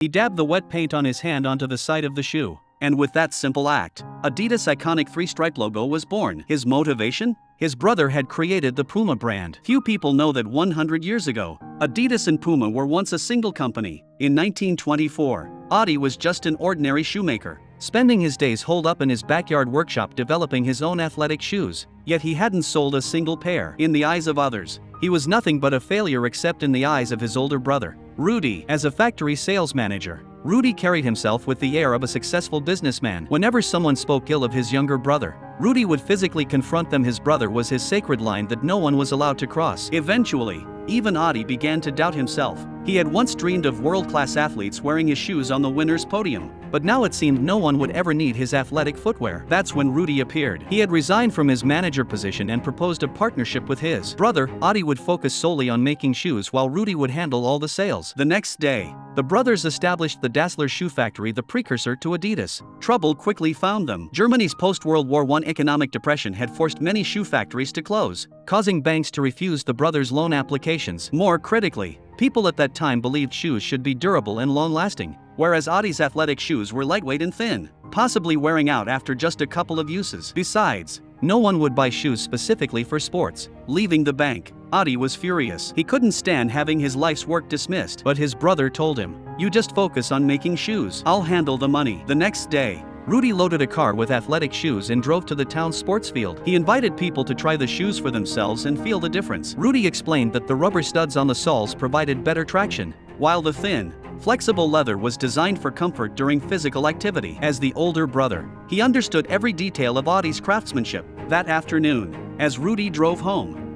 He dabbed the wet paint on his hand onto the side of the shoe. And with that simple act, Adidas' iconic three-stripe logo was born. His motivation? His brother had created the Puma brand. Few people know that 100 years ago, Adidas and Puma were once a single company. In 1924, Adi was just an ordinary shoemaker, spending his days holed up in his backyard workshop developing his own athletic shoes. Yet he hadn't sold a single pair. In the eyes of others, he was nothing but a failure except in the eyes of his older brother, Rudy. As a factory sales manager, Rudy carried himself with the air of a successful businessman. Whenever someone spoke ill of his younger brother, Rudy would physically confront them. His brother was his sacred line that no one was allowed to cross. Eventually, even Adi began to doubt himself. He had once dreamed of world-class athletes wearing his shoes on the winner's podium, but now it seemed no one would ever need his athletic footwear. That's when Rudy appeared. He had resigned from his manager position and proposed a partnership with his brother. Adi would focus solely on making shoes while Rudy would handle all the sales. The next day, the brothers established the Dassler Shoe Factory, the precursor to Adidas. Trouble quickly found them. Germany's post-World War I economic depression had forced many shoe factories to close, causing banks to refuse the brothers' loan applications. More critically, people at that time believed shoes should be durable and long-lasting, whereas Adi's athletic shoes were lightweight and thin, possibly wearing out after just a couple of uses. Besides, no one would buy shoes specifically for sports. Leaving the bank, Adi was furious. He couldn't stand having his life's work dismissed. But his brother told him, "You just focus on making shoes. I'll handle the money." The next day, Rudy loaded a car with athletic shoes and drove to the town's sports field. He invited people to try the shoes for themselves and feel the difference. Rudy explained that the rubber studs on the soles provided better traction, while the thin, flexible leather was designed for comfort during physical activity. As the older brother, he understood every detail of Adi's craftsmanship. That afternoon, as Rudy drove home,